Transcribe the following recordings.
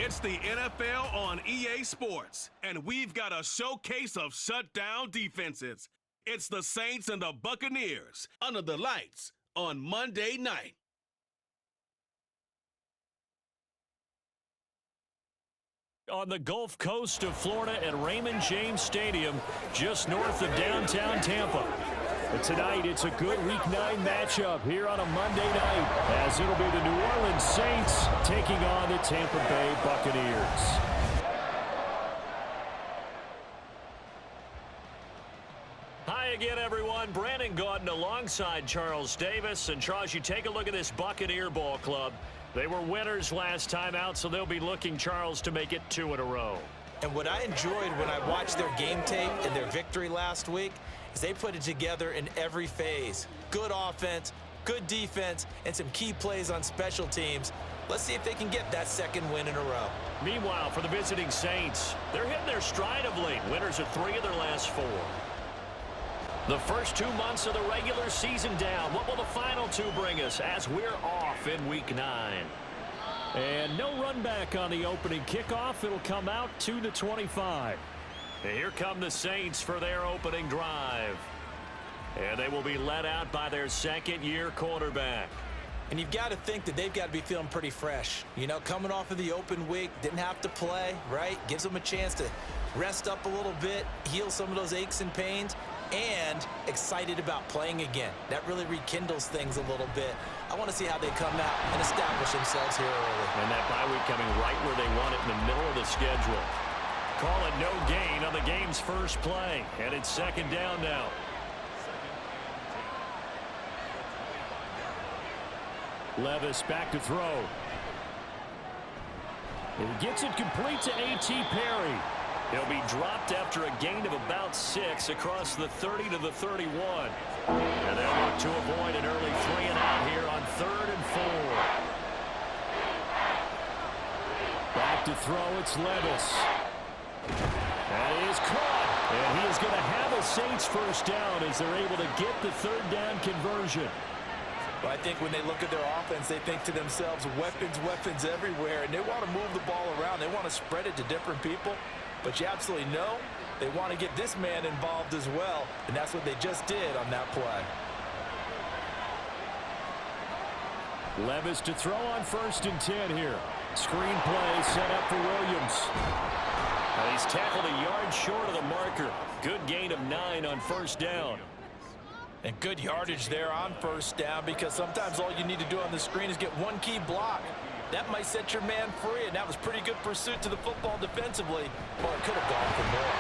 It's the NFL on EA Sports, and we've got a showcase of shutdown defenses. It's the Saints and the Buccaneers under the lights on Monday night. On the Gulf Coast of Florida at Raymond James Stadium, just north of downtown Tampa. But tonight, it's a good Week 9 matchup here on a Monday night, as it'll be the New Orleans Saints taking on the Tampa Bay Buccaneers. Hi again, everyone. Brandon Gaudin alongside Charles Davis. And Charles, you take a look at this Buccaneer ball club. They were winners last time out, so they'll be looking, Charles, to make it 2 in a row. And what I enjoyed when I watched their game tape and their victory last week is they put it together in every phase. Good offense, good defense, and some key plays on special teams. Let's see if they can get that second win in a row. Meanwhile, for the visiting Saints, they're hitting their stride of late. Winners of 3 of their last 4. The first 2 months of the regular season down. What will the final 2 bring us as we're off in Week 9? And no run back on the opening kickoff. It'll come out to the 25. And here come the Saints for their opening drive. And they will be led out by their second-year quarterback. And you've got to think that they've got to be feeling pretty fresh. You know, coming off of the open week, didn't have to play, right? Gives them a chance to rest up a little bit, heal some of those aches and pains, and excited about playing again. That really rekindles things a little bit. I want to see how they come out and establish themselves here early. And that bye week coming right where they want it, in the middle of the schedule. Call it no gain on the game's first play. And it's second down now. Levis back to throw. He gets it complete to A.T. Perry. He'll be dropped after a gain of about 6 across the 30 to the 31. And they'll look to avoid an early 3 and out here on 3rd and 4. Back to throw, it's Levis. That is caught. And he is going to have a Saints first down as they're able to get the 3rd down conversion. Well, I think when they look at their offense, they think to themselves, weapons, weapons everywhere. And they want to move the ball around. They want to spread it to different people. But you absolutely know they want to get this man involved as well. And that's what they just did on that play. Levis to throw on 1st and 10 here. Screen play set up for Williams. And he's tackled a yard short of the marker. Good gain of 9 on 1st down. And good yardage there on 1st down, because sometimes all you need to do on the screen is get one key block. That might set your man free, and that was pretty good pursuit to the football defensively. Well, it could have gone for more.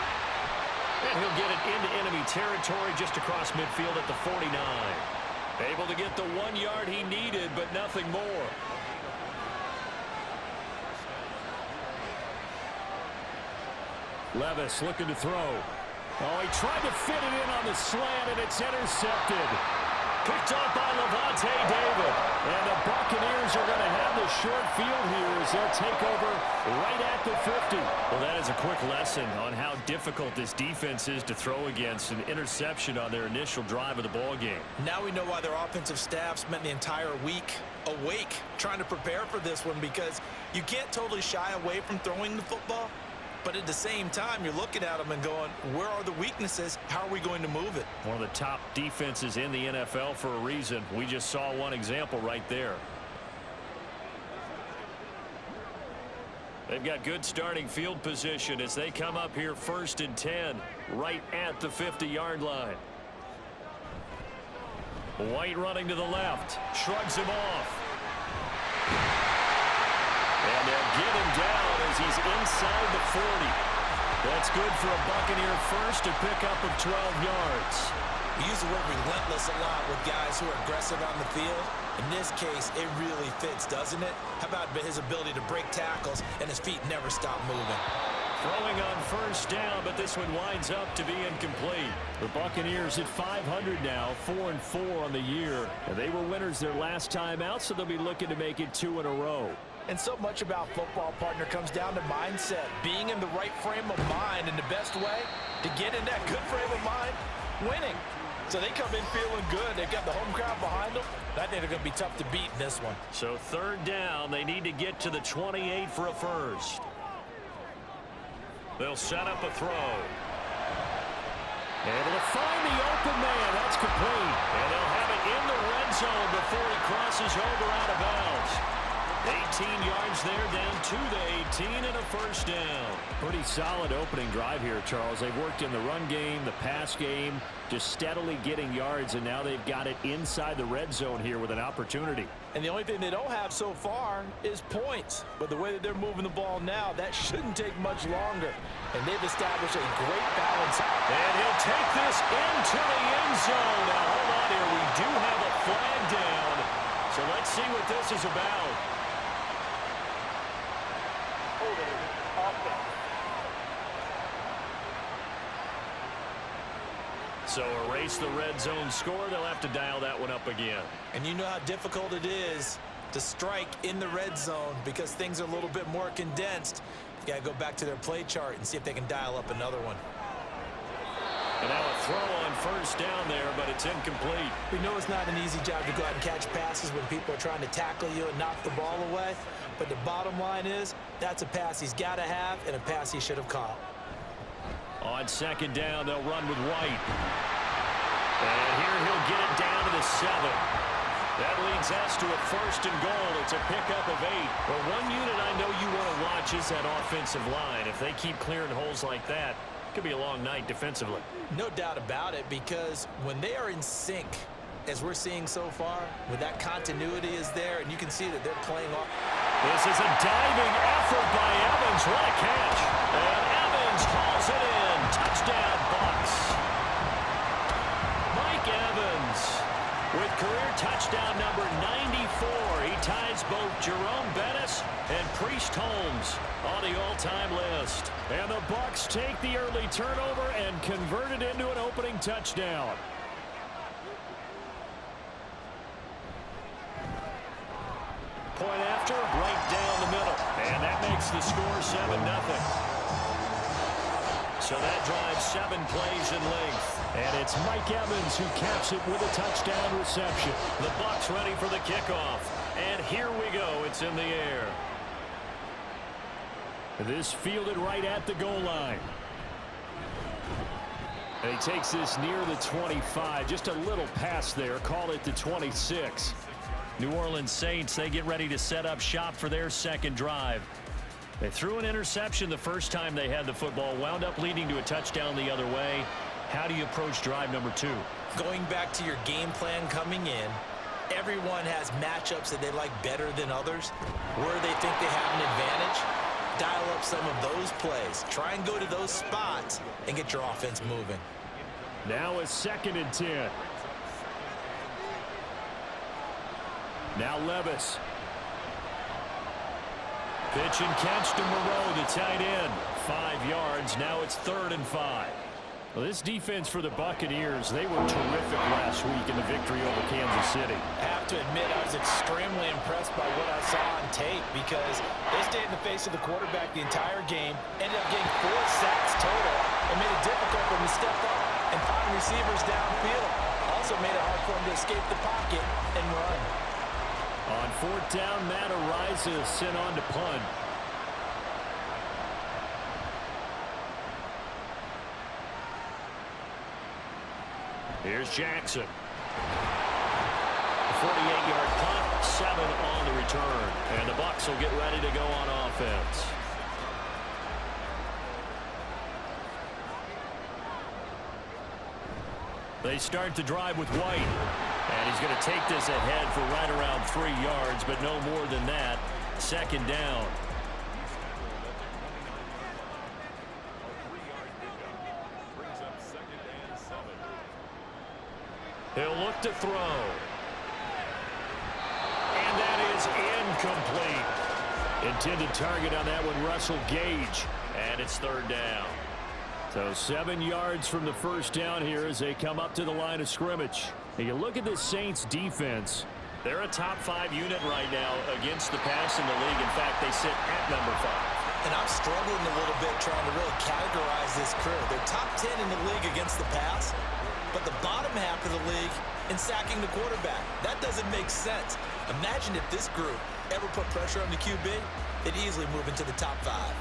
And he'll get it into enemy territory just across midfield at the 49. Able to get the 1 yard he needed, but nothing more. Levis looking to throw. Oh, he tried to fit it in on the slant, and it's intercepted. Picked up by Levante David. And the Buccaneers are going to have the short field here as they'll take over right at the 50. Well, that is a quick lesson on how difficult this defense is to throw against. An interception on their initial drive of the ball game. Now we know why their offensive staff spent the entire week awake trying to prepare for this one, because you can't totally shy away from throwing the football. But at the same time, you're looking at them and going, where are the weaknesses? How are we going to move it? One of the top defenses in the NFL for a reason. We just saw one example right there. They've got good starting field position as they come up here 1st and 10, right at the 50-yard line. White running to the left, shrugs him off. And they'll get him down as he's inside the 40. That's good for a Buccaneer first to pick up of 12 yards. We use the word relentless a lot with guys who are aggressive on the field. In this case, it really fits, doesn't it? How about his ability to break tackles and his feet never stop moving? Throwing on 1st down, but this one winds up to be incomplete. The Buccaneers at 500 now, 4-4 on the year. And they were winners their last time out, so they'll be looking to make it 2 in a row. And so much about football, partner, comes down to mindset. Being in the right frame of mind, and the best way to get in that good frame of mind, winning. So they come in feeling good. They've got the home crowd behind them. I think they're going to be tough to beat in this one. So third down, they need to get to the 28 for a first. They'll set up a throw. Able to find the open man. That's complete. And they'll have it in the red zone before he crosses over out of bounds. 18 yards there, down to the 18 and a first down. Pretty solid opening drive here, Charles. They've worked in the run game, the pass game, just steadily getting yards, and now they've got it inside the red zone here with an opportunity. And the only thing they don't have so far is points. But the way that they're moving the ball now, that shouldn't take much longer. And they've established a great balance. And he'll take this into the end zone. Now, hold on here. We do have a flag down. So let's see what this is about. So erase the red zone score. They'll have to dial that one up again. And you know how difficult it is to strike in the red zone because things are a little bit more condensed. You got to go back to their play chart and see if they can dial up another one. And now a throw on first down there, but it's incomplete. We know it's not an easy job to go out and catch passes when people are trying to tackle you and knock the ball away. But the bottom line is that's a pass he's got to have and a pass he should have caught. On second down, they'll run with White. And here he'll get it down to the 7. That leads us to a first and goal. It's a pickup of 8. But one unit I know you want to watch is that offensive line. If they keep clearing holes like that, it could be a long night defensively. No doubt about it, because when they are in sync, as we're seeing so far, when that continuity is there, and you can see that they're playing off. This is a diving effort by Evans. What a catch. And Evans hauls it in. Touchdown, Bucs. Mike Evans with career touchdown number 94. He ties both Jerome Bettis and Priest Holmes on the all-time list. And the Bucs take the early turnover and convert it into an opening touchdown. Point after, right down the middle. And that makes the score 7-0. So that drives 7 plays in length. And it's Mike Evans who caps it with a touchdown reception. The Bucs ready for the kickoff. And here we go. It's in the air. This fielded right at the goal line. And he takes this near the 25. Just a little pass there. Call it the 26. New Orleans Saints, they get ready to set up shop for their second drive. They threw an interception the first time they had the football, wound up leading to a touchdown the other way. How do you approach drive number 2? Going back to your game plan coming in, everyone has matchups that they like better than others. Where they think they have an advantage, dial up some of those plays. Try and go to those spots and get your offense moving. Now a 2nd and 10. Now Levis. Pitch and catch to Moreau, the tight end. 5 yards. Now it's 3rd and 5. Well, this defense for the Buccaneers, they were terrific last week in the victory over Kansas City. I have to admit, I was extremely impressed by what I saw on tape because they stayed in the face of the quarterback the entire game, ended up getting 4 sacks total, and made it difficult for him to step up and find receivers downfield. Also made it hard for him to escape the pocket and run. On 4th down, Matt Ariza is sent on to punt. Here's Jackson. 48-yard punt, 7 on the return. And the Bucs will get ready to go on offense. They start the drive with White. And he's going to take this ahead for right around 3 yards, but no more than that. 2nd down. He'll look to throw. And that is incomplete. Intended target on that one, Russell Gage. And it's 3rd down. So 7 yards from the first down here as they come up to the line of scrimmage. And you look at this Saints defense. They're a top 5 unit right now against the pass in the league. In fact, they sit at number 5. And I'm struggling a little bit trying to really categorize this crew. They're top 10 in the league against the pass. but the bottom half of the league in sacking the quarterback. That doesn't make sense. Imagine if this group ever put pressure on the QB, they'd easily move into the top 5.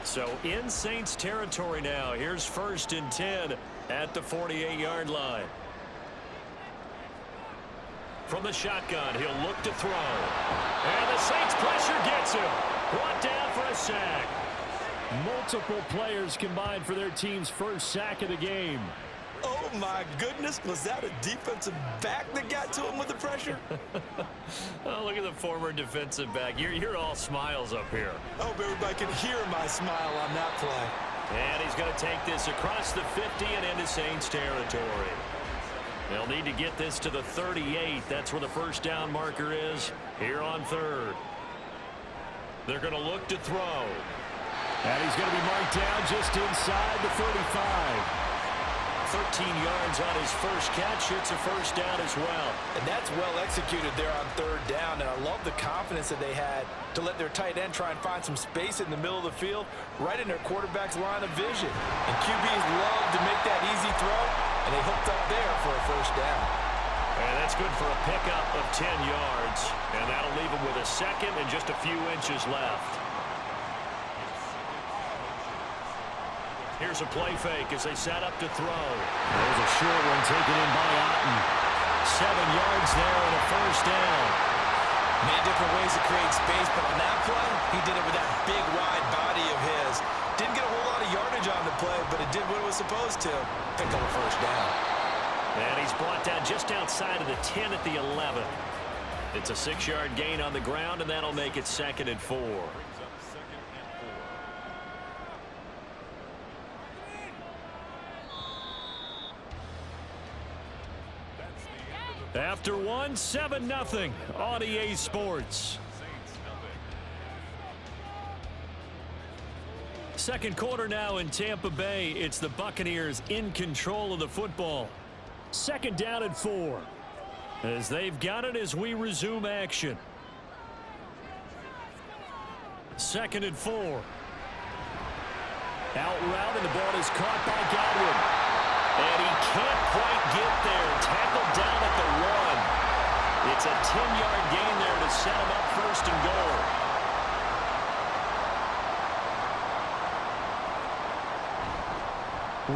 So in Saints territory now. Here's 1st and 10 at the 48-yard line. From the shotgun, he'll look to throw. And the Saints pressure gets him. Brought down for a sack. Multiple players combined for their team's first sack of the game. Oh, my goodness. Was that a defensive back that got to him with the pressure? Oh, look at the former defensive back. You're all smiles up here. I hope everybody can hear my smile on that play. And he's going to take this across the 50 and into Saints territory. They'll need to get this to the 38. That's where the first down marker is here on 3rd. They're going to look to throw. And he's going to be marked down just inside the 35. 13 yards on his first catch. It's a first down as well. And that's well executed there on 3rd down. And I love the confidence that they had to let their tight end try and find some space in the middle of the field, right in their quarterback's line of vision. And QBs love to make that easy throw, and they hooked up there for a first down. And that's good for a pickup of 10 yards. And that'll leave him with a second and just a few inches left. Here's a play fake as they set up to throw. There's a short one taken in by Otten. 7 yards there and a first down. Many different ways to create space, but on that play, he did it with that big, wide body of his. Didn't get a whole lot of yardage on the play, but it did what it was supposed to. Picked up a first down. And he's brought down just outside of the 10 at the 11. It's a 6-yard gain on the ground, and that'll make it 2nd and 4. After 1, 7-0 on EA Sports. Second quarter now in Tampa Bay. It's the Buccaneers in control of the football. 2nd down and 4. As they've got it as we resume action. 2nd and 4. Out route, and the ball is caught by Godwin. And he can't quite get there. Tackled down at the 1. It's a 10-yard gain there to set him up 1st and goal.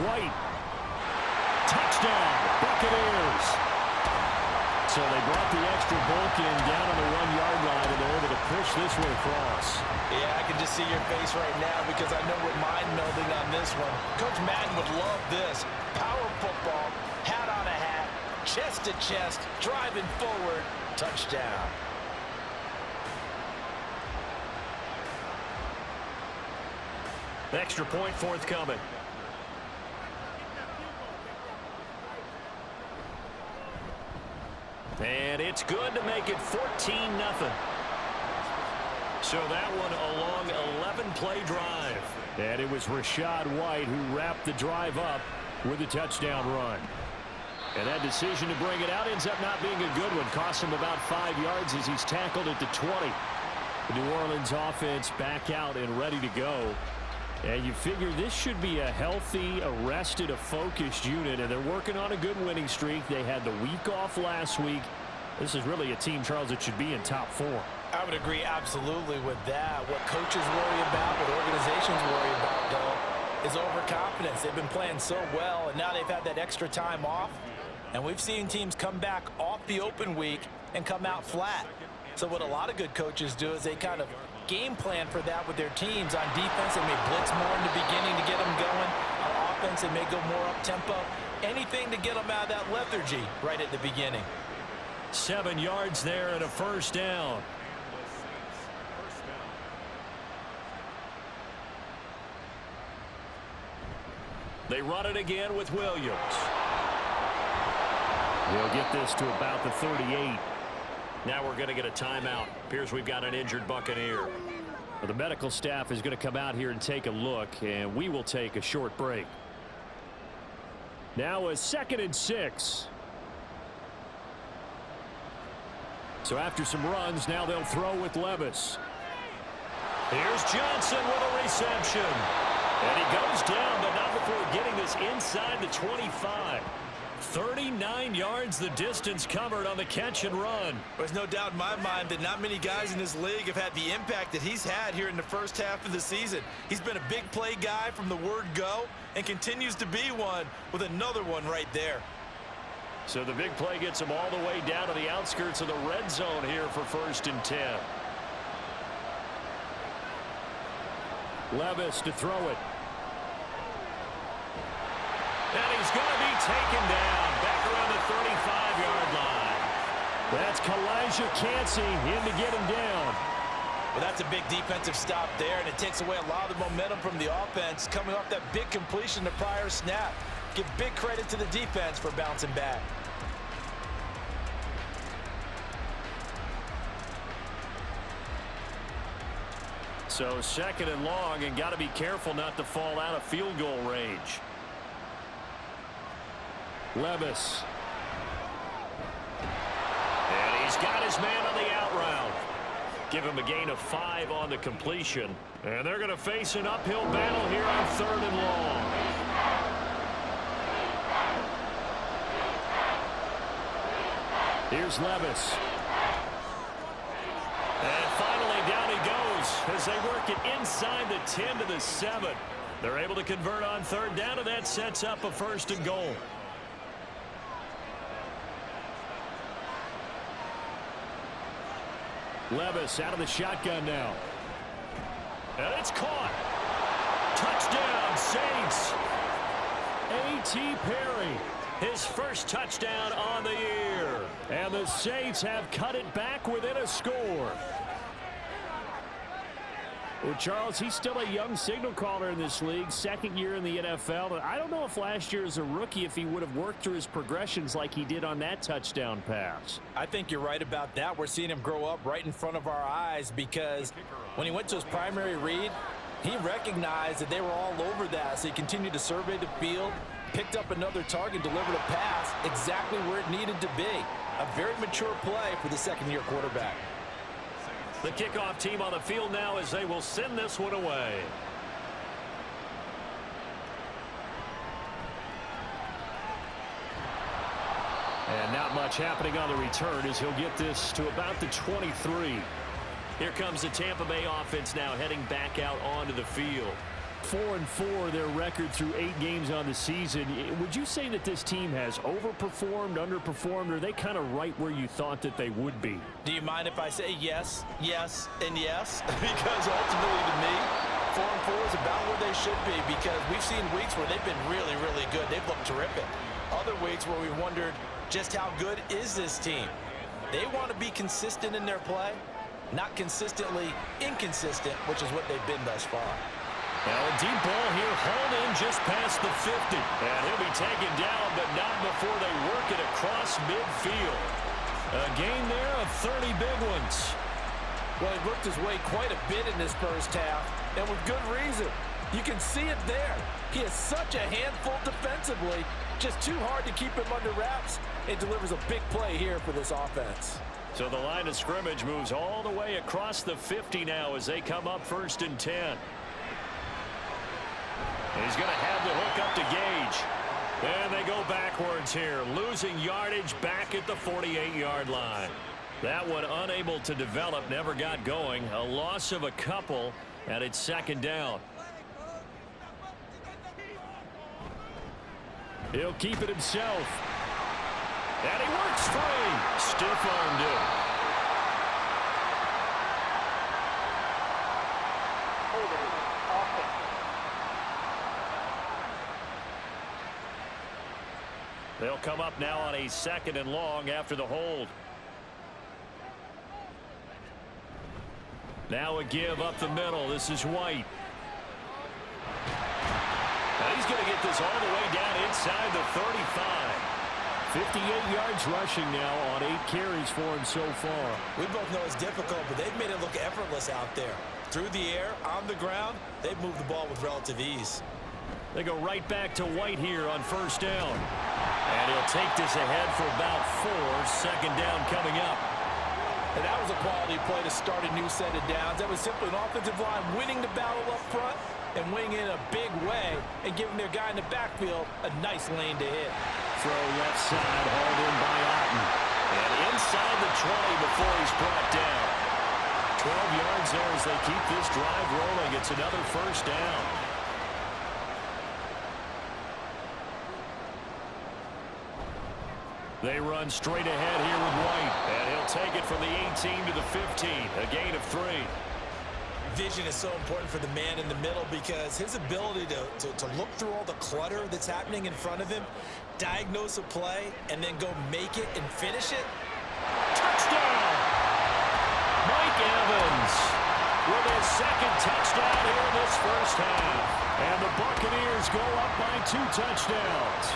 White. Touchdown, Buccaneers. So they brought the extra bulk in down on the 1-yard line, and they're able to push this one across. Yeah, I can just see your face right now because I know we're mind-melding on this one. Coach Madden would love this. Power football, hat on a hat, chest to chest, driving forward, touchdown. Extra point forthcoming. And it's good to make it 14-0. So that one a long 11-play drive. And it was Rachaad White who wrapped the drive up with a touchdown run. And that decision to bring it out ends up not being a good one. Cost him about 5 yards as he's tackled at the 20. The New Orleans offense back out and ready to go. And you figure this should be a healthy, a rested, a focused unit. And they're working on a good winning streak. They had the week off last week. This is really a team, Charles, that should be in top 4. I would agree absolutely with that. What coaches worry about, what organizations worry about, though, is overconfidence. They've been playing so well, and now they've had that extra time off. And we've seen teams come back off the open week and come out flat. So what a lot of good coaches do is they kind of game plan for that with their teams. On defense, they may blitz more in the beginning to get them going. On offense, they may go more up-tempo. Anything to get them out of that lethargy right at the beginning. 7 yards there and a first down. They run it again with Williams. He'll get this to about the 38. Now we're going to get a timeout. Appears we've got an injured Buccaneer. Well, the medical staff is going to come out here and take a look, and we will take a short break. Now a 2nd and 6. So after some runs, now they'll throw with Levis. Here's Johnson with a reception. And he goes down, but not before getting this inside the 25. 39 yards the distance covered on the catch and run. There's no doubt in my mind that not many guys in this league have had the impact that he's had here in the first half of the season. He's been a big play guy from the word go and continues to be one with another one right there. So the big play gets him all the way down to the outskirts of the red zone here for 1st and 10. Levis to throw it. And he's going to be taken down back around the 35-yard line. That's Kalijah Cansey in to get him down. Well, that's a big defensive stop there, and it takes away a lot of the momentum from the offense coming off that big completion the prior snap. Give big credit to the defense for bouncing back. So 2nd and long, and got to be careful not to fall out of field goal range. Levis. And he's got his man on the out route. Give him a gain of 5 on the completion. And they're going to face an uphill battle here on 3rd and long. Here's Levis. And finally down he goes as they work it inside the 10 to the 7. They're able to convert on 3rd down, and that sets up a 1st and goal. Levis out of the shotgun now. And it's caught. Touchdown, Saints. A.T. Perry. His first touchdown on the year. And the Saints have cut it back within a score. Well, Charles, he's still a young signal caller in this league, 2nd year in the NFL. I don't know if last year as a rookie if he would have worked through his progressions like he did on that touchdown pass. I think you're right about that. We're seeing him grow up right in front of our eyes because when he went to his primary read, he recognized that they were all over that. So he continued to survey the field, picked up another target, delivered a pass exactly where it needed to be. A very mature play for the 2nd-year quarterback. The kickoff team on the field now as they will send this one away. And not much happening on the return as he'll get this to about the 23. Here comes the Tampa Bay offense now heading back out onto the field. 4-4 their record through 8 games on the season. Would you say that this team has overperformed, underperformed, or are they kind of right where you thought that they would be? Do you mind if I say yes, yes, and yes? Because ultimately to me, 4-4 is about where they should be because we've seen weeks where they've been really, really good. They've looked terrific. Other weeks where we wondered just how good is this team. They want to be consistent in their play, not consistently inconsistent, which is what they've been thus far. Now a deep ball here, hauled in just past the 50. And he'll be taken down, but not before they work it across midfield. A gain there of 30 big ones. Well, he worked his way quite a bit in this first half, and with good reason. You can see it there. He is such a handful defensively, just too hard to keep him under wraps, and delivers a big play here for this offense. So the line of scrimmage moves all the way across the 50 now as they come up 1st and 10. He's going to have the hook up to Gage. And they go backwards here, losing yardage back at the 48-yard line. That one unable to develop, never got going. A loss of a couple, and it's 2nd down. He'll keep it himself. And he works free. Stiff-armed it. They'll come up now on a 2nd and long after the hold. Now a give up the middle. This is White. And he's going to get this all the way down inside the 35. 58 yards rushing now on 8 carries for him so far. We both know it's difficult, but they've made it look effortless out there. Through the air, on the ground, they've moved the ball with relative ease. They go right back to White here on 1st down. And he'll take this ahead for about 4. 2nd down coming up. And that was a quality play to start a new set of downs. That was simply an offensive line winning the battle up front and wing in a big way and giving their guy in the backfield a nice lane to hit. Throw left side, hauled in by Otten. And inside the 20 before he's brought down. 12 yards there as they keep this drive rolling. It's another first down. They run straight ahead here with White. And he'll take it from the 18 to the 15. A gain of 3. Vision is so important for the man in the middle because his ability to look through all the clutter that's happening in front of him, diagnose a play, and then go make it and finish it. Touchdown! Mike Evans with his second touchdown here in this first half. And the Buccaneers go up by 2 touchdowns.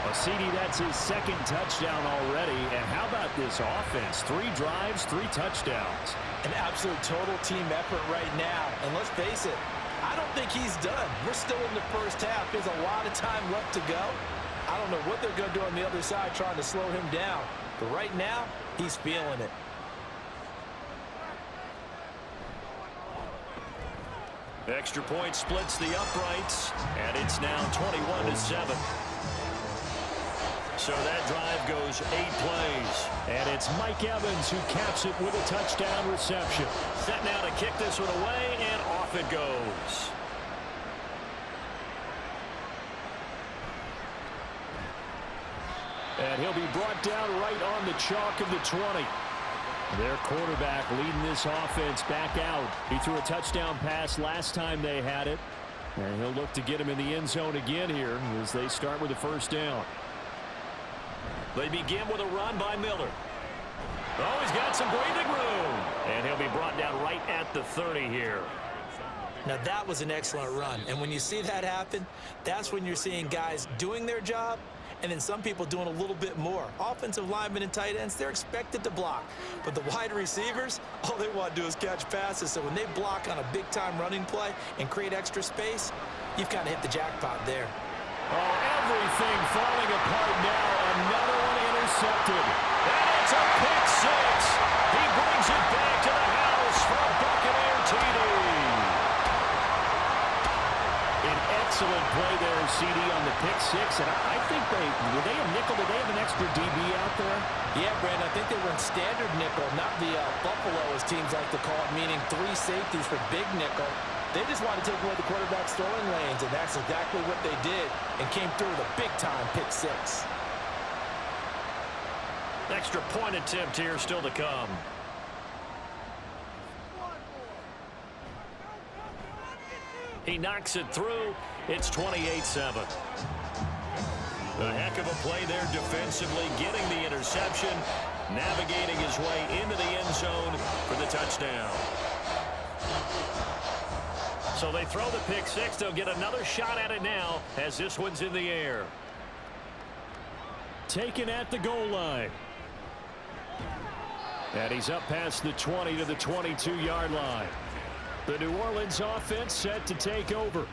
Well, CD, that's his second touchdown already. And how about this offense? 3 drives, 3 touchdowns. An absolute total team effort right now. And let's face it, I don't think he's done. We're still in the first half. There's a lot of time left to go. I don't know what they're going to do on the other side trying to slow him down. But right now, he's feeling it. Extra point splits the uprights, and it's now 21-7. So that drive goes 8 plays. And it's Mike Evans who caps it with a touchdown reception. Set now to kick this one away, and off it goes. And he'll be brought down right on the chalk of the 20. Their quarterback leading this offense back out. He threw a touchdown pass last time they had it. And he'll look to get him in the end zone again here as they start with a first down. They begin with a run by Miller. Oh, he's got some breathing room. And he'll be brought down right at the 30 here. Now, that was an excellent run. And when you see that happen, that's when you're seeing guys doing their job and then some people doing a little bit more. Offensive linemen and tight ends, they're expected to block. But the wide receivers, all they want to do is catch passes. So when they block on a big-time running play and create extra space, you've kind of hit the jackpot there. Oh, everything falling apart now. Another one intercepted. And it's a pick 6. He brings it back to the house for a Buccaneer TD. An excellent play there, CD, on the pick 6. And I think were they a nickel? Did they have an extra DB out there? Yeah, Brandon, I think they were in standard nickel, not the Buffalo, as teams like to call it, meaning 3 safeties for big nickel. They just wanted to take away the quarterback's throwing lanes, and that's exactly what they did and came through with a big-time pick 6. Extra point attempt here still to come. He knocks it through. It's 28-7. A heck of a play there defensively, getting the interception, navigating his way into the end zone for the touchdown. So they throw the pick 6. They'll get another shot at it now as this one's in the air. Taken at the goal line. And he's up past the 20 to the 22-yard line. The New Orleans offense set to take over.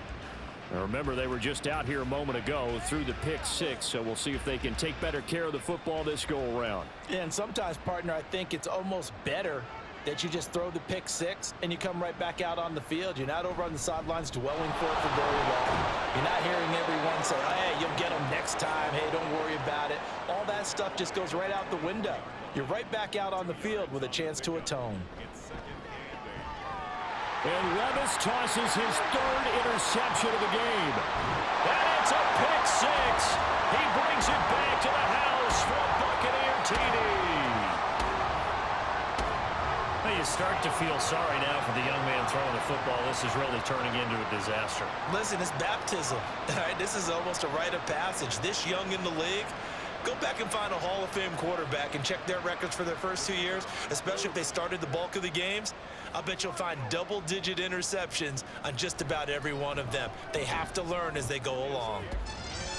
Now remember, they were just out here a moment ago through the pick 6, so we'll see if they can take better care of the football this go-around. Yeah, and sometimes, partner, I think it's almost better that you just throw the pick 6 and you come right back out on the field. You're not over on the sidelines dwelling for it for very long. You're not hearing everyone say, hey, you'll get them next time. Hey, don't worry about it. All that stuff just goes right out the window. You're right back out on the field with a chance to atone. And Levis tosses his 3rd interception of the game. And it's a pick 6. He brings it back to the house for a Buccaneer TD. You start to feel sorry now for the young man throwing the football. This is really turning into a disaster. Listen, it's baptism. All right, this is almost a rite of passage. This young in the league, go back and find a Hall of Fame quarterback and check their records for their first 2 years, especially if they started the bulk of the games. I bet you'll find double-digit interceptions on just about every one of them. They have to learn as they go along.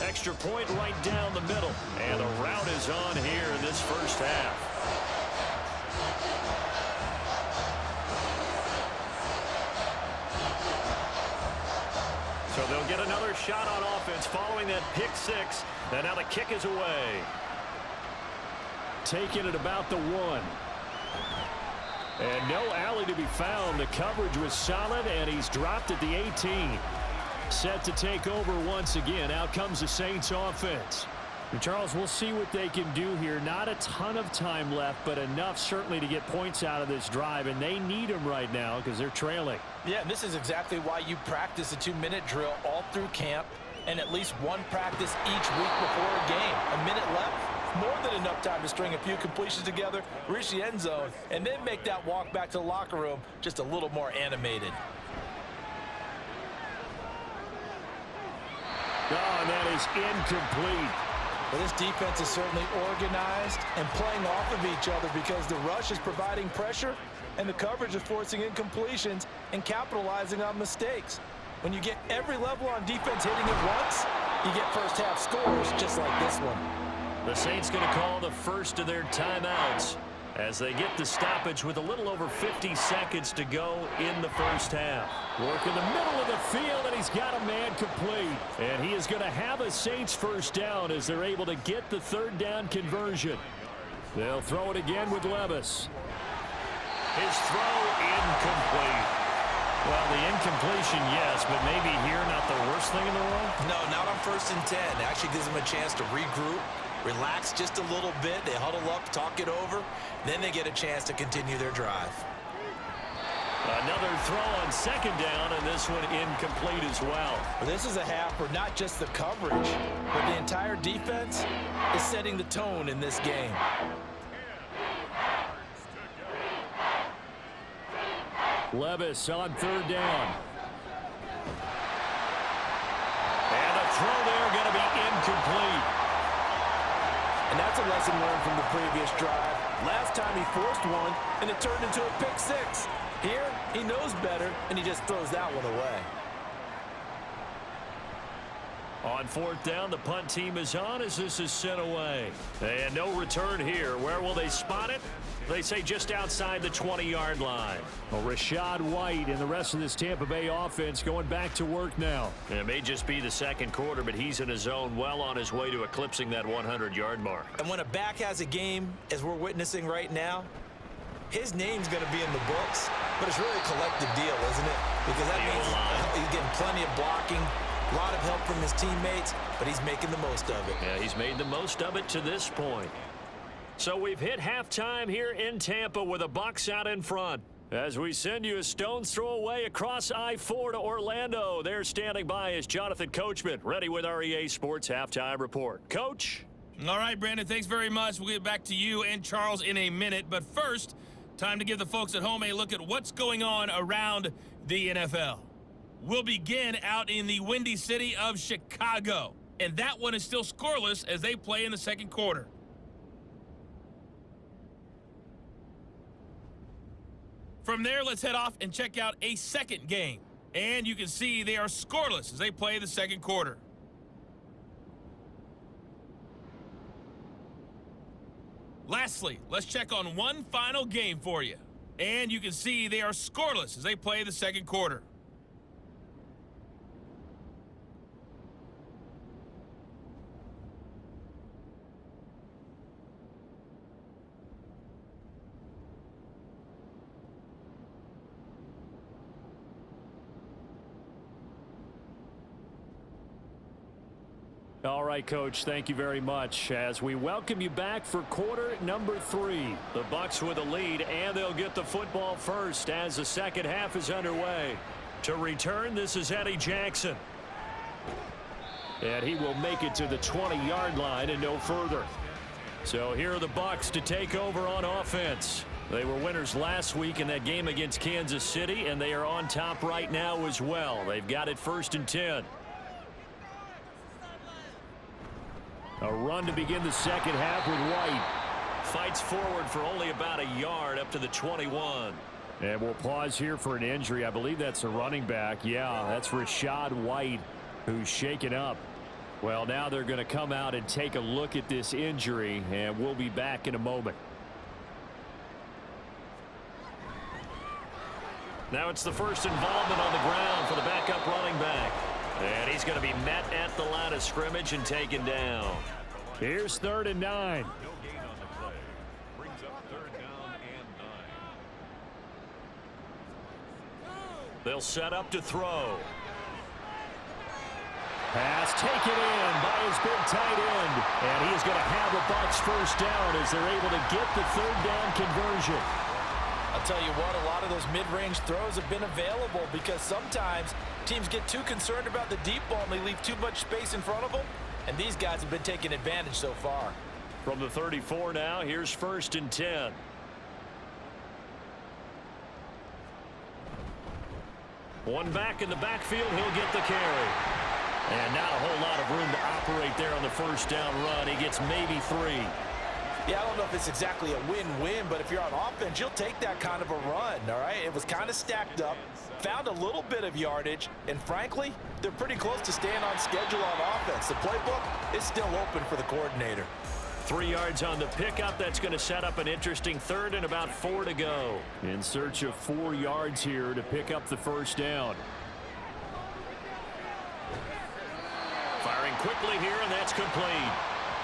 Extra point right down the middle. And the route is on here in this first half. So they'll get another shot on offense following that pick 6. And now the kick is away. Taking it about the 1. And no alley to be found. The coverage was solid, and he's dropped at the 18. Set to take over once again. Out comes the Saints offense. And Charles, we'll see what they can do here. Not a ton of time left, but enough certainly to get points out of this drive, and they need them right now because they're trailing. Yeah, and this is exactly why you practice a 2-minute drill all through camp and at least one practice each week before a game. A minute left, more than enough time to string a few completions together, reach the end zone, and then make that walk back to the locker room just a little more animated. Oh, and that is incomplete. Well, this defense is certainly organized and playing off of each other because the rush is providing pressure and the coverage is forcing incompletions and capitalizing on mistakes. When you get every level on defense hitting at once, you get first-half scores just like this one. The Saints going to call the first of their timeouts as they get the stoppage with a little over 50 seconds to go in the first half. Work in the middle of the field, and he's got a man complete. And he is going to have a Saints first down as they're able to get the third down conversion. They'll throw it again with Levis. His throw incomplete. Well, the incompletion, yes, but maybe here not the worst thing in the world? No, not on 1st and 10. It actually gives them a chance to regroup, relax just a little bit. They huddle up, talk it over. Then they get a chance to continue their drive. Another throw on 2nd down, and this one incomplete as well. This is a half where not just the coverage, but the entire defense is setting the tone in this game. Levis on 3rd down. And a throw there going to be incomplete. And that's a lesson learned from the previous drive. Last time he forced one, and it turned into a pick 6. Here, he knows better, and he just throws that one away. On 4th down, the punt team is on as this is sent away. And no return here. Where will they spot it? They say just outside the 20-yard line. Well, Rachaad White and the rest of this Tampa Bay offense going back to work now. It may just be the 2nd quarter, but he's in his zone, well on his way to eclipsing that 100-yard mark. And when a back has a game, as we're witnessing right now, his name's going to be in the books, but it's really a collective deal, isn't it? Because that means he's getting plenty of blocking, a lot of help from his teammates, but he's making the most of it. Yeah, he's made the most of it to this point. So we've hit halftime here in Tampa with the Bucs out in front. As we send you a stone's throw away across I-4 to Orlando. There standing by is Jonathan Coachman, ready with our EA Sports Halftime Report. Coach? All right, Brandon, thanks very much. We'll get back to you and Charles in a minute. But first, time to give the folks at home a look at what's going on around the NFL. We'll begin out in the windy city of Chicago. And that one is still scoreless as they play in the 2nd quarter. From there, let's head off and check out a 2nd game. And you can see they are scoreless as they play the 2nd quarter. Lastly, let's check on one final game for you. And you can see they are scoreless as they play the 2nd quarter. All right, Coach, thank you very much as we welcome you back for quarter number 3. The Bucs with a lead, and they'll get the football first as the 2nd half is underway. To return, this is Eddie Jackson. And he will make it to the 20-yard line and no further. So here are the Bucs to take over on offense. They were winners last week in that game against Kansas City, and they are on top right now as well. They've got it 1st and 10. A run to begin the 2nd half with White. Fights forward for only about a yard up to the 21. And we'll pause here for an injury. I believe that's a running back. Yeah, that's Rachaad White who's shaken up. Well, now they're going to come out and take a look at this injury, and we'll be back in a moment. Now it's the first involvement on the ground for the backup running back. And he's going to be met at the line of scrimmage and taken down. Here's 3rd and 9. No gain on the play. Brings up 3rd down and 9. They'll set up to throw. Pass taken in by his big tight end. And he is going to have the Bucs first down as they're able to get the third down conversion. I'll tell you what, a lot of those mid-range throws have been available because sometimes teams get too concerned about the deep ball and they leave too much space in front of them. And these guys have been taking advantage so far. From the 34 now, here's 1st and 10. One back in the backfield, he'll get the carry. And not a whole lot of room to operate there on the first down run. He gets maybe 3. Yeah, I don't know if it's exactly a win-win, but if you're on offense, you'll take that kind of a run, all right? It was kind of stacked up, found a little bit of yardage, and frankly, they're pretty close to staying on schedule on offense. The playbook is still open for the coordinator. 3 yards on the pickup. That's going to set up an interesting third and about 4 to go. In search of 4 yards here to pick up the first down. Firing quickly here, and that's complete.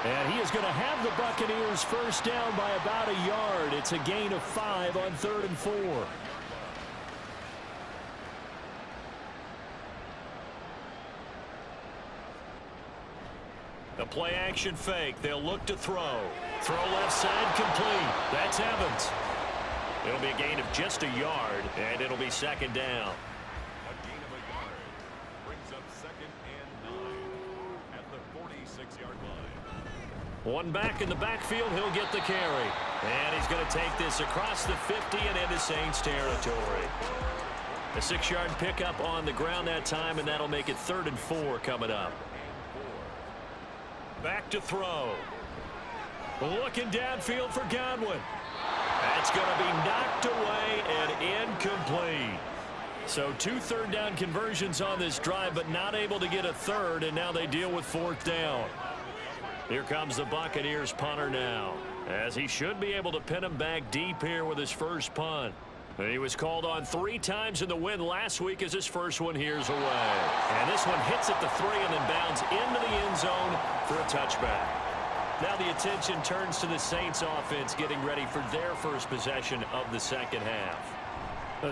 And he is going to have the Buccaneers first down by about a yard. It's a gain of 5 on 3rd and 4. The play action fake. They'll look to throw. Throw left side complete. That's Evans. It'll be a gain of just a yard, and it'll be 2nd down. A gain of a yard brings up 2nd and 9 at the 46-yard line. One back in the backfield. He'll get the carry. And he's going to take this across the 50 and into Saints territory. A 6-yard pickup on the ground that time, and that'll make it 3rd and 4 coming up. Back to throw. Looking downfield for Godwin. That's going to be knocked away and incomplete. So 2 third down conversions on this drive, but not able to get a third, and now they deal with 4th down. Here comes the Buccaneers punter now, as he should be able to pin him back deep here with his first punt. And he was called on 3 times in the win last week as his first one here's away. And this one hits at the 3 and then bounds into the end zone for a touchback. Now the attention turns to the Saints offense getting ready for their first possession of the second half.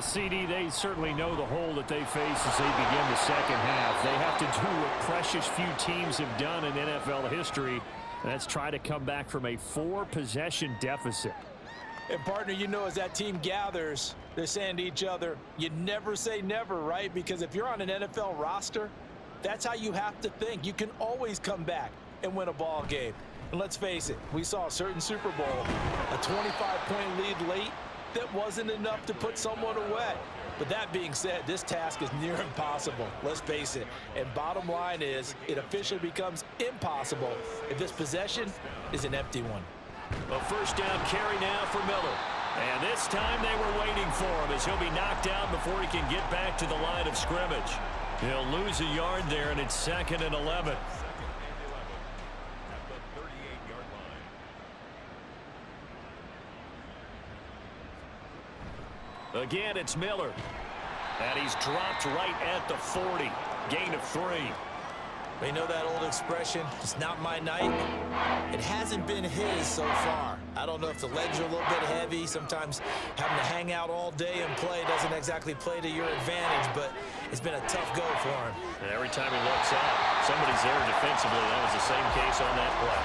CD, they certainly know the hole that they face as they begin the second half. They have to do what precious few teams have done in NFL history, and that's try to come back from a 4-possession deficit. And partner, you know, as that team gathers, they're saying to each other, you never say never, right? Because if you're on an NFL roster, that's how you have to think. You can always come back and win a ball game. And let's face it, we saw a certain Super Bowl, a 25-point lead late that wasn't enough to put someone away. But that being said, this task is near impossible. Let's face it. And bottom line is, it officially becomes impossible if this possession is an empty one. A first down carry now for Miller. And this time they were waiting for him as he'll be knocked out before he can get back to the line of scrimmage. He'll lose a yard there, and it's 2nd and 11. Again, it's Miller. And he's dropped right at the 40. Gain of 3. They know that old expression, it's not my night. It hasn't been his so far. I don't know if the legs are a little bit heavy. Sometimes having to hang out all day and play doesn't exactly play to your advantage, but it's been a tough go for him. And every time he looks out, somebody's there defensively. That was the same case on that play.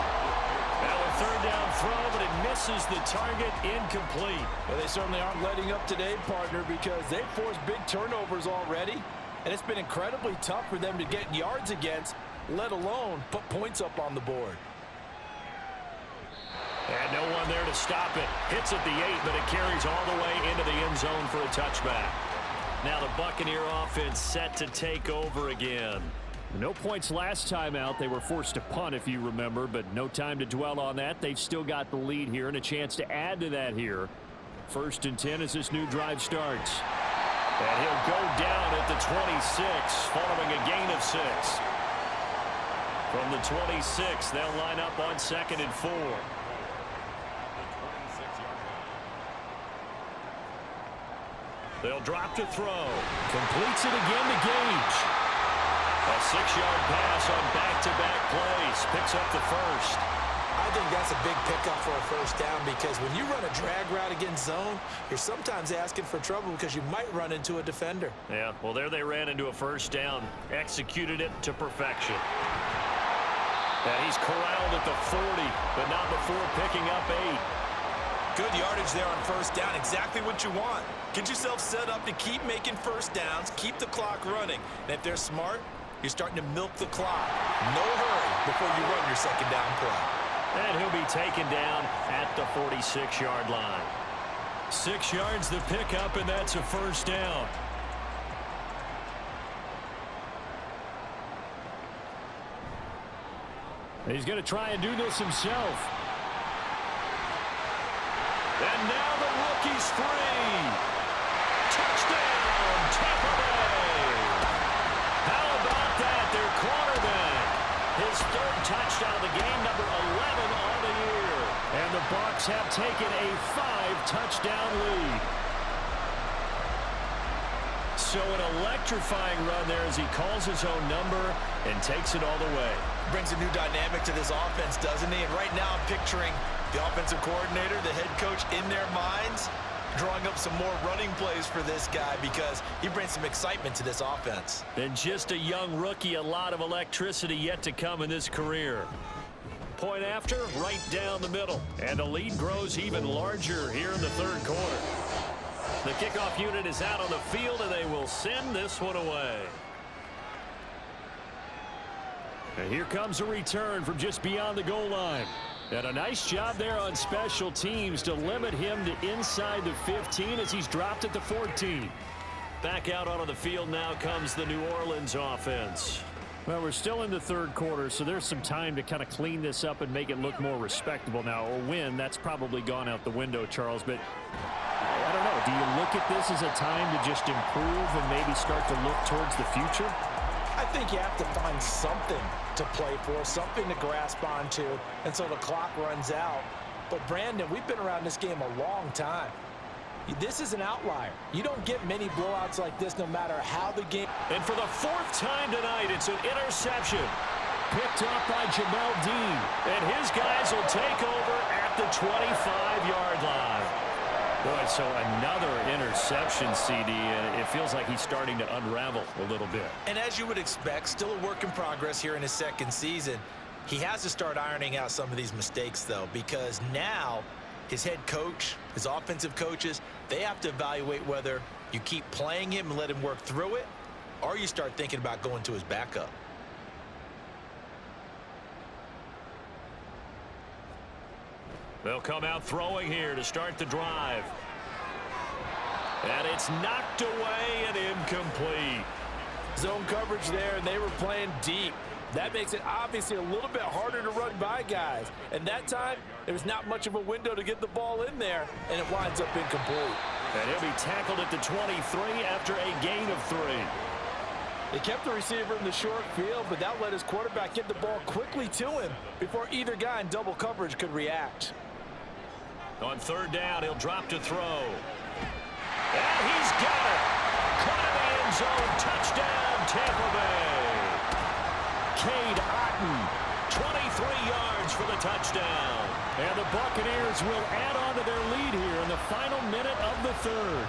Now a 3rd down throw, but it misses the target, incomplete. Well, they certainly aren't letting up today, partner, because they've forced big turnovers already, and it's been incredibly tough for them to get yards against, let alone put points up on the board. And no one there to stop it. Hits at the 8, but it carries all the way into the end zone for a touchback. Now the Buccaneer offense set to take over again. No points last time out. They were forced to punt, if you remember, but no time to dwell on that. They've still got the lead here and a chance to add to that here. 1st and 10 as this new drive starts. And he'll go down at the 26 following a gain of 6. From the 26, they'll line up on 2nd and 4. They'll drop to throw. Completes it again to Gage. A 6-yard pass on back-to-back plays. Picks up the first. I I think that's a big pickup for a first down because when you run a drag route against zone, you're sometimes asking for trouble because you might run into a defender. Yeah, well, there they ran into a first down, executed it to perfection. And he's corralled at the 40, but not before picking up 8. Good yardage there on first down, exactly what you want. Get yourself set up to keep making first downs, keep the clock running. And if they're smart, you're starting to milk the clock. No hurry before you run your second down play. And he'll be taken down at the 46-yard line. 6 yards the pickup, and that's a first down. He's going to try and do this himself. And now the rookie's free. Touchdown, Tampa Bay. How about that? Their quarterback. His third touchdown of the game, number 11 on the year. And the Bucs have taken a 5-touchdown lead. So an electrifying run there as he calls his own number and takes it all the way. Brings a new dynamic to this offense, doesn't he? And right now I'm picturing the offensive coordinator, the head coach in their minds, drawing up some more running plays for this guy because he brings some excitement to this offense. And just a young rookie, a lot of electricity yet to come in this career. Point after, right down the middle. And the lead grows even larger here in the third quarter. The kickoff unit is out on the field, and they will send this one away. And here comes a return from just beyond the goal line. And a nice job there on special teams to limit him to inside the 15 as he's dropped at the 14. Back out onto the field now comes the New Orleans offense. Well, we're still in the third quarter, so there's some time to kind of clean this up and make it look more respectable now. A win, that's probably gone out the window, Charles, but I don't know. Do you look at this as a time to just improve and maybe start to look towards the future? I think you have to find something to play for, something to grasp onto until the clock runs out. But, Brandon, we've been around this game a long time. This is an outlier. You don't get many blowouts like this no matter how the game... And for the 4th time tonight, it's an interception. Picked up by Jamel Dean. And his guys will take over at the 25-yard line. Boy, so another interception, CD, and it feels like he's starting to unravel a little bit. And as you would expect, still a work in progress here in his second season. He has to start ironing out some of these mistakes, though, because now his head coach, his offensive coaches, they have to evaluate whether you keep playing him and let him work through it, or you start thinking about going to his backup. They'll come out throwing here to start the drive. And it's knocked away and incomplete. Zone coverage there, and they were playing deep. That makes it obviously a little bit harder to run by guys. And that time, there was not much of a window to get the ball in there, and it winds up incomplete. And he'll be tackled at the 23 after a gain of 3. They kept the receiver in the short field, but that let his quarterback get the ball quickly to him before either guy in double coverage could react. On 3rd down, he'll drop to throw. And he's got it. Caught in the end zone. Touchdown, Tampa Bay. Cade Otton, 23 yards for the touchdown. And the Buccaneers will add on to their lead here in the final minute of the third.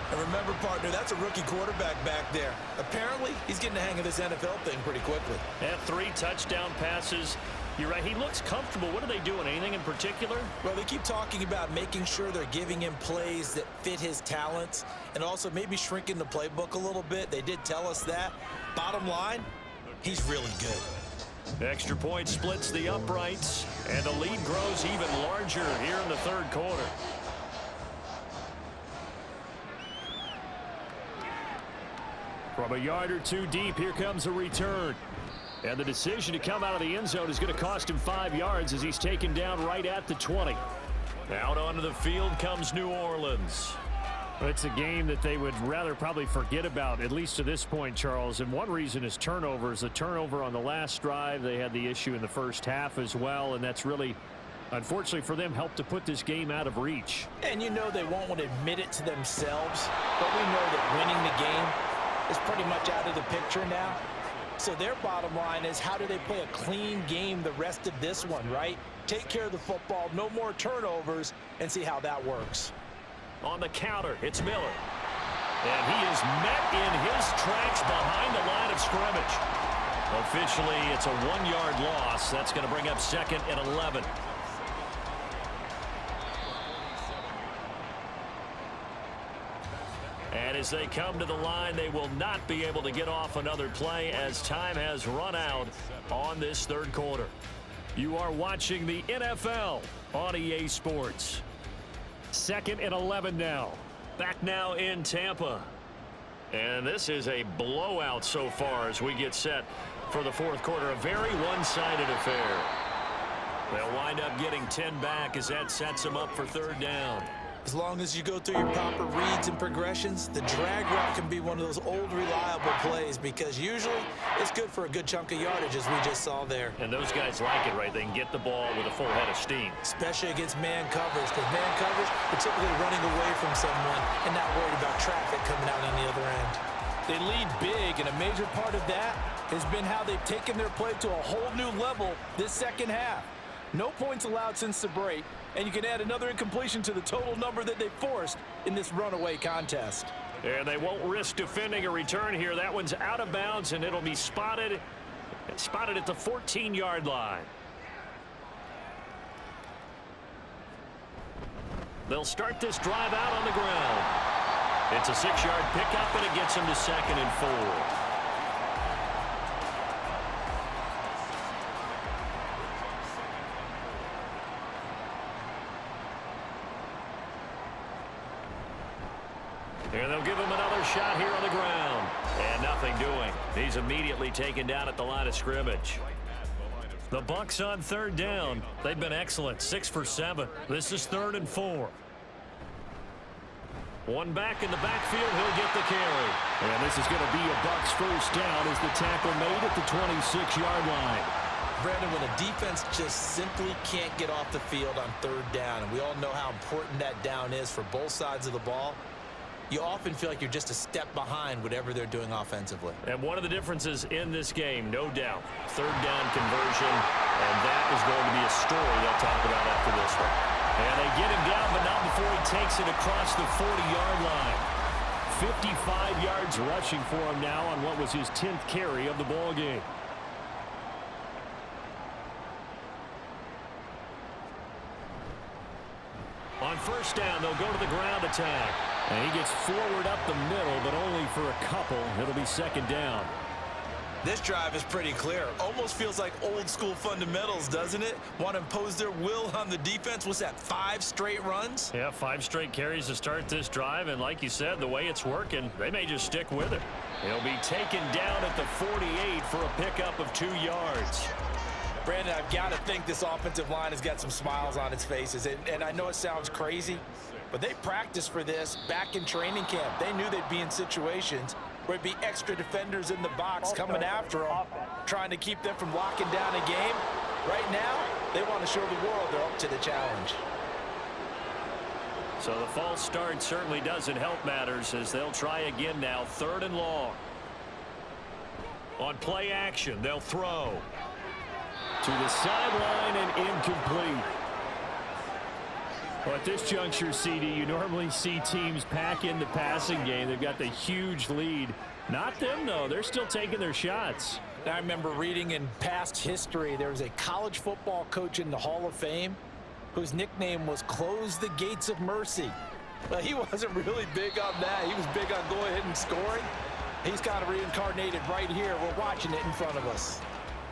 And remember, partner, that's a rookie quarterback back there. Apparently, he's getting the hang of this NFL thing pretty quickly. And 3 touchdown passes. You're right, he looks comfortable. What are they doing? Anything in particular? Well, they keep talking about making sure they're giving him plays that fit his talents and also maybe shrinking the playbook a little bit. They did tell us that. Bottom line, he's really good. Extra point splits the uprights, and the lead grows even larger here in the third quarter. From a yard or 2 deep, here comes a return. And the decision to come out of the end zone is going to cost him 5 yards as he's taken down right at the 20. Out onto the field comes New Orleans. It's a game that they would rather probably forget about, at least to this point, Charles. And one reason is turnovers. The turnover on the last drive, they had the issue in the first half as well, and that's really, unfortunately for them, helped to put this game out of reach. And you know they won't want to admit it to themselves, but we know that winning the game is pretty much out of the picture now. So their bottom line is, how do they play a clean game the rest of this one, right? Take care of the football, no more turnovers, and see how that works. On the counter, it's Miller. And he is met in his tracks behind the line of scrimmage. Officially, it's a 1-yard loss. That's going to bring up 2nd and 11. And as they come to the line, they will not be able to get off another play as time has run out on this third quarter. You are watching the NFL on EA Sports. 2nd and 11 now. Back now in Tampa. And this is a blowout so far as we get set for the fourth quarter. A very one-sided affair. They'll wind up getting 10 back as that sets them up for third down. As long as you go through your proper reads and progressions, the drag route can be one of those old reliable plays because usually it's good for a good chunk of yardage, as we just saw there. And those guys like it, right? They can get the ball with a full head of steam. Especially against man coverage, because man coverage, they're typically running away from someone and not worried about traffic coming out on the other end. They lead big, and a major part of that has been how they've taken their play to a whole new level this second half. No points allowed since the break, and you can add another incompletion to the total number that they forced in this runaway contest. And they won't risk defending a return here. That one's out of bounds, and it'll be spotted at the 14-yard line. They'll start this drive out on the ground. It's a 6-yard pickup, and it gets them to 2nd and 4. And they'll give him another shot here on the ground. And nothing doing. He's immediately taken down at the line of scrimmage. The Bucs on third down. They've been excellent. 6 for 7. This is 3rd and 4. One back in the backfield. He'll get the carry. And this is going to be a Bucs first down as the tackle made at the 26-yard line. Brandon, when a defense just simply can't get off the field on third down, and we all know how important that down is for both sides of the ball, you often feel like you're just a step behind whatever they're doing offensively. And one of the differences in this game, no doubt, third down conversion, and that is going to be a story they'll talk about after this one. And they get him down, but not before he takes it across the 40-yard line. 55 yards rushing for him now on what was his 10th carry of the ball game. On first down, they'll go to the ground attack. And he gets forward up the middle, but only for a couple. It'll be 2nd down. This drive is pretty clear. Almost feels like old school fundamentals, doesn't it? Want to impose their will on the defense. What's that, 5 straight runs? Yeah, 5 straight carries to start this drive. And like you said, the way it's working, they may just stick with it. He'll be taken down at the 48 for a pickup of 2 yards. Brandon, I've got to think this offensive line has got some smiles on its faces. And I know it sounds crazy, but they practiced for this back in training camp. They knew they'd be in situations where there'd be extra defenders in the box coming after them, trying to keep them from locking down a game. Right now, they want to show the world they're up to the challenge. So the false start certainly doesn't help matters as they'll try again now, 3rd and long. On play action, they'll throw. To the sideline and incomplete. Well, at this juncture, CD, you normally see teams pack in the passing game. They've got the huge lead. Not them, though. They're still taking their shots. I remember reading in past history, there was a college football coach in the Hall of Fame whose nickname was Close the Gates of Mercy. But he wasn't really big on that. He was big on going ahead and scoring. He's kind of reincarnated right here. We're watching it in front of us.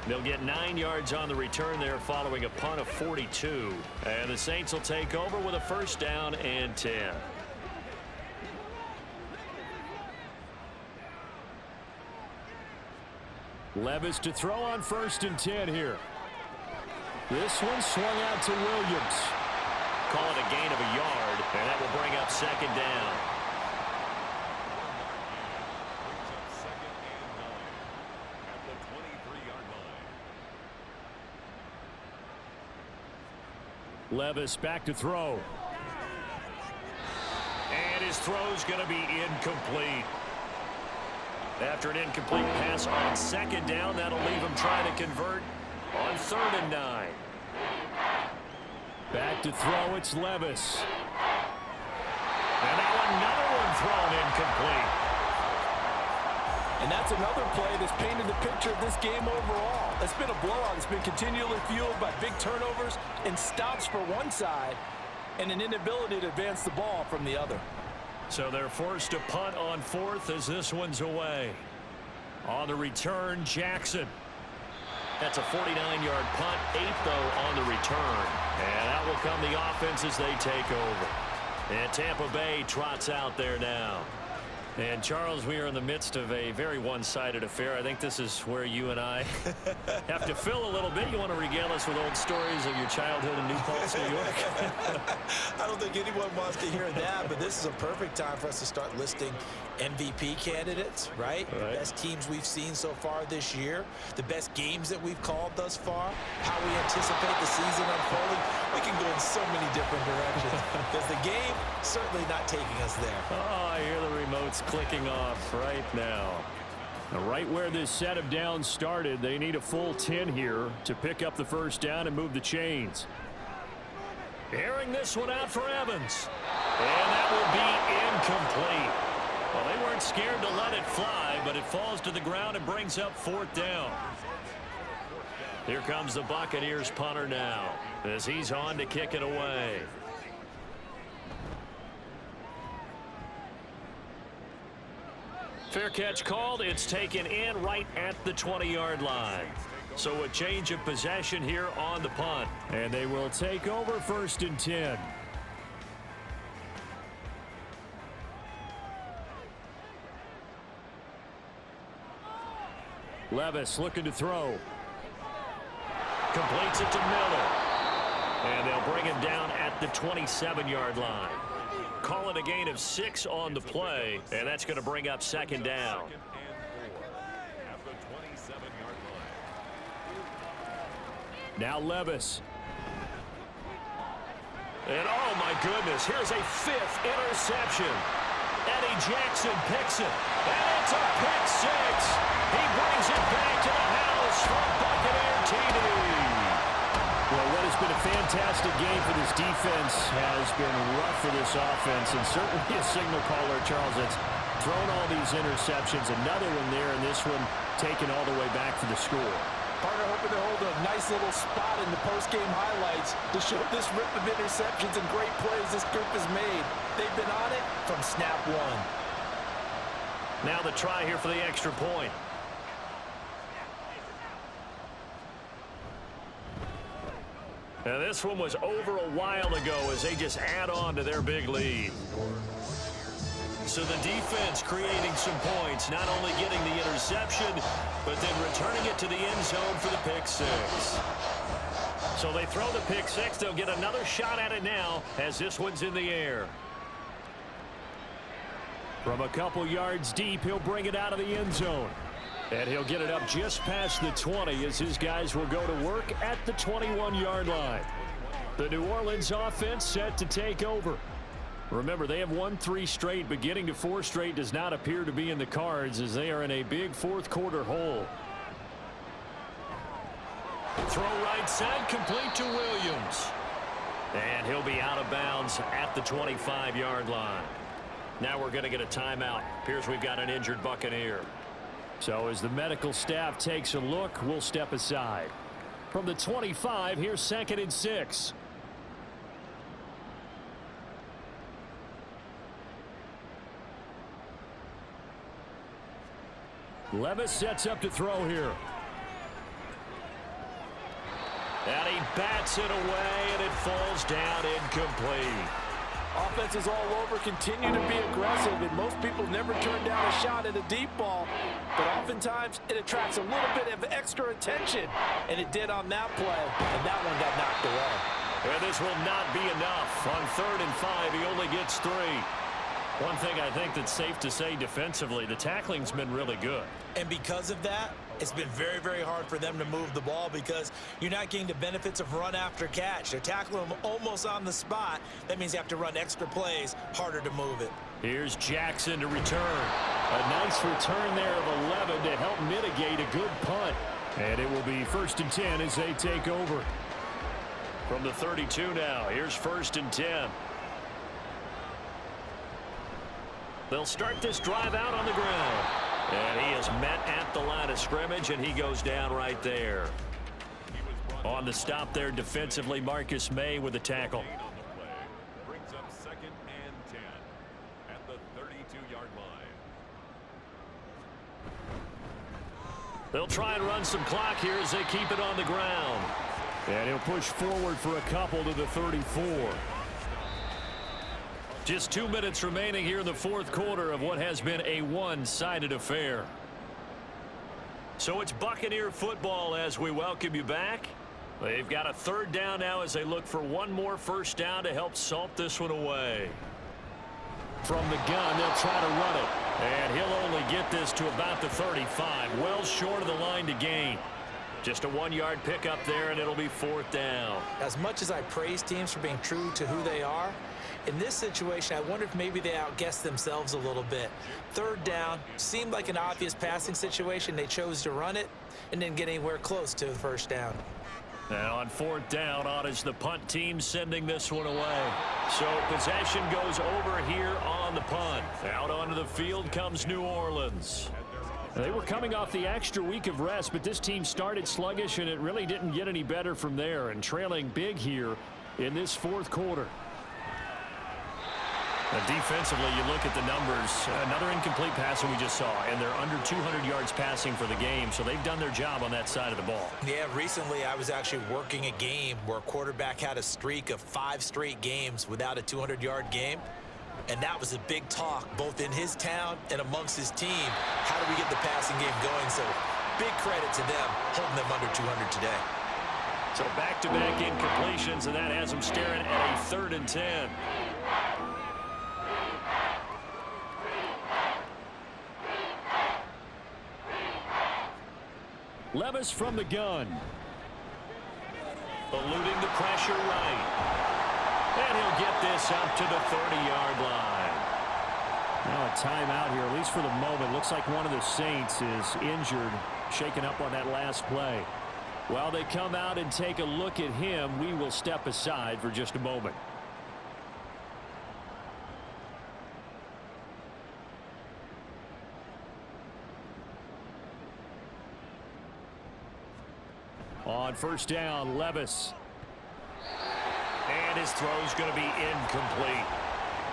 They'll get 9 yards on the return there following a punt of 42. And the Saints will take over with a first down and 10. Levis to throw on 1st and 10 here. This one swung out to Williams. Call it a gain of a yard, and that will bring up 2nd down. Levis back to throw. And his throw's going to be incomplete. After an incomplete pass on second down, that'll leave him trying to convert on 3rd and 9. Back to throw, it's Levis. And now another one thrown incomplete. And that's another play that's painted the picture of this game overall. It's been a blowout. It's been continually fueled by big turnovers and stops for one side and an inability to advance the ball from the other. So they're forced to punt on 4th as this one's away. On the return, Jackson. That's a 49-yard punt, 8th, though, on the return. And out will come the offense as they take over. And Tampa Bay trots out there now. And, Charles, we are in the midst of a very one-sided affair. I think this is where you and I have to fill a little bit. You want to regale us with old stories of your childhood in New Paltz, New York? I don't think anyone wants to hear that, but this is a perfect time for us to start listing MVP candidates, right? The best teams we've seen so far this year, the best games that we've called thus far, how we anticipate the season unfolding. We can go in so many different directions because the game certainly not taking us there. Oh, I hear the remotes clicking off right now. Right where this set of downs started, they need a full 10 here to pick up the first down and move the chains. Airing this one out for Evans. And that will be incomplete. Well, they weren't scared to let it fly, but it falls to the ground and brings up 4th down. Here comes the Buccaneers punter now as he's on to kick it away. Fair catch called. It's taken in right at the 20-yard line. So a change of possession here on the punt. And they will take over 1st and 10. Levis looking to throw. Completes it to Miller. And they'll bring him down at the 27-yard line. Call it a gain of 6 on the play, and that's going to bring up 2nd down. Now Levis. And oh my goodness, here's a 5th interception. Eddie Jackson picks it, and it's a pick 6. He brings it back to the house for Buccaneer TD. Well, what has been a fantastic game for this defense has been rough for this offense, and certainly a signal caller, Charles, that's thrown all these interceptions. Another one there, and this one taken all the way back for the score. Partner hoping to hold a nice little spot in the post-game highlights to show this rip of interceptions and great plays this group has made. They've been on it from snap one. Now the try here for the extra point. And this one was over a while ago as they just add on to their big lead. So the defense creating some points, not only getting the interception, but then returning it to the end zone for the pick 6. So they throw the pick 6. They'll get another shot at it now as this one's in the air. From a couple yards deep, he'll bring it out of the end zone. And he'll get it up just past the 20 as his guys will go to work at the 21-yard line. The New Orleans offense set to take over. Remember, they have won 3 straight, but getting to 4 straight does not appear to be in the cards as they are in a big 4th quarter hole. Throw right side, complete to Williams. And he'll be out of bounds at the 25-yard line. Now we're going to get a timeout. Appears we've got an injured Buccaneer. So as the medical staff takes a look, we'll step aside. From the 25, here's 2nd and 6. Levis sets up to throw here. And he bats it away, and it falls down incomplete. Offenses all over continue to be aggressive, and most people never turn down a shot at a deep ball. But oftentimes, it attracts a little bit of extra attention, and it did on that play, and that one got knocked away. And this will not be enough. On 3rd and 5, he only gets 3. One thing I think that's safe to say defensively, the tackling's been really good. And because of that, It's been very, very hard for them to move the ball because you're not getting the benefits of run after catch. They're tackling them almost on the spot. That means you have to run extra plays, harder to move it. Here's Jackson to return. A nice return there of 11 to help mitigate a good punt. And it will be 1st and 10 as they take over. From the 32 now, here's 1st and 10. They'll start this drive out on the ground. And he is met at the line of scrimmage, and he goes down right there. On the stop there defensively, Marcus May with the tackle. Brings up 2nd and 10 at the 32-yard line. They'll try and run some clock here as they keep it on the ground. And he'll push forward for a couple to the 34. Just 2 minutes remaining here in the 4th quarter of what has been a one-sided affair. So it's Buccaneer football as we welcome you back. They've got a 3rd down now as they look for one more 1st down to help salt this one away. From the gun, they'll try to run it. And he'll only get this to about the 35, well short of the line to gain. Just a 1-yard pickup there, and it'll be 4th down. As much as I praise teams for being true to who they are, in this situation, I wonder if maybe they outguessed themselves a little bit. 3rd down seemed like an obvious passing situation. They chose to run it and didn't get anywhere close to the 1st down. Now on 4th down, on is the punt team sending this one away. So possession goes over here on the punt. Out onto the field comes New Orleans. They were coming off the extra week of rest, but this team started sluggish, and it really didn't get any better from there, and trailing big here in this 4th quarter. Now defensively, you look at the numbers. Another incomplete pass that we just saw, and they're under 200 yards passing for the game, so they've done their job on that side of the ball. Yeah, recently I was actually working a game where a quarterback had a streak of 5 straight games without a 200-yard game, and that was a big talk both in his town and amongst his team. How do we get the passing game going? So big credit to them holding them under 200 today. So back-to-back incompletions, and that has them staring at a 3rd and 10. Levis from the gun. Eluding the pressure right. And he'll get this up to the 30-yard line. Now a timeout here, at least for the moment. Looks like one of the Saints is injured, shaken up on that last play. While they come out and take a look at him, we will step aside for just a moment. On 1st down, Levis. And his throw's going to be incomplete.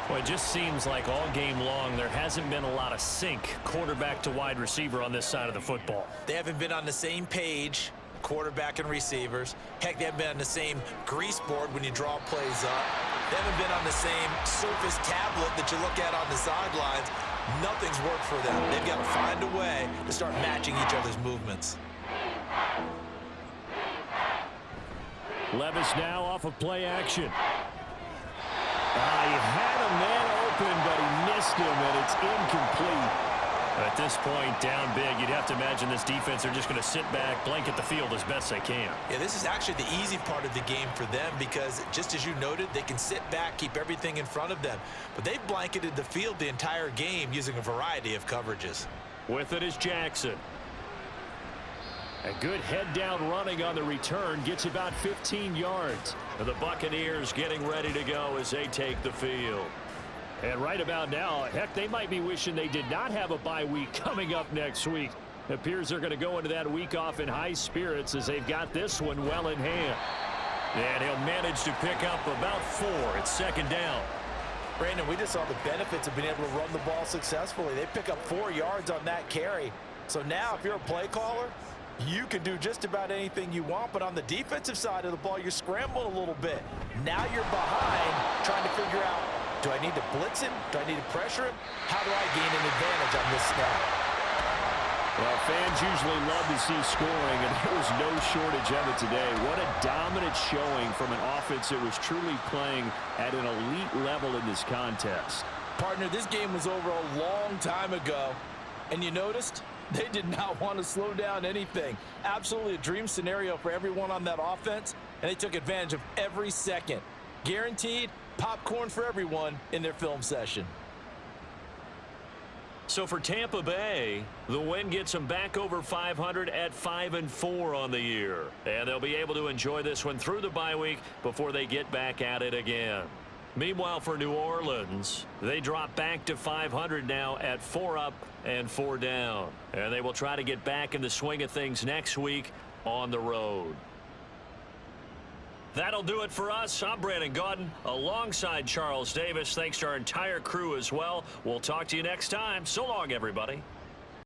Well, it just seems like all game long there hasn't been a lot of sync quarterback to wide receiver on this side of the football. They haven't been on the same page, quarterback and receivers. Heck, they haven't been on the same grease board when you draw plays up. They haven't been on the same Surface tablet that you look at on the sidelines. Nothing's worked for them. They've got to find a way to start matching each other's movements. Levis now off of play action. He had a man open, but he missed him, and it's incomplete. At this point, down big, you'd have to imagine this defense, they're just going to sit back, blanket the field as best they can. Yeah, this is actually the easy part of the game for them because, just as you noted, they can sit back, keep everything in front of them. But they've blanketed the field the entire game using a variety of coverages. With it is Jackson. A good head-down running on the return, gets about 15 yards. And the Buccaneers getting ready to go as they take the field. And right about now, heck, they might be wishing they did not have a bye week coming up next week. It appears they're going to go into that week off in high spirits as they've got this one well in hand. And he'll manage to pick up about 4. It's 2nd down. Brandon, we just saw the benefits of being able to run the ball successfully. They pick up 4 yards on that carry. So now, if you're a play caller, you can do just about anything you want, but on the defensive side of the ball, you're scrambling a little bit. Now you're behind, trying to figure out, do I need to blitz him? Do I need to pressure him? How do I gain an advantage on this snap? Well, fans usually love to see scoring, and there was no shortage of it today. What a dominant showing from an offense that was truly playing at an elite level in this contest. Partner, this game was over a long time ago, and you noticed They did not want to slow down anything. Absolutely a dream scenario for everyone on that offense, and they took advantage of every second. Guaranteed popcorn for everyone in their film session. So for Tampa Bay, the win gets them back over 500 at 5-4 on the year. And they'll be able to enjoy this one through the bye week before they get back at it again. Meanwhile, for New Orleans, they drop back to 500 now at 4 up and 4 down. And they will try to get back in the swing of things next week on the road. That'll do it for us. I'm Brandon Gaudin alongside Charles Davis. Thanks to our entire crew as well. We'll talk to you next time. So long, everybody.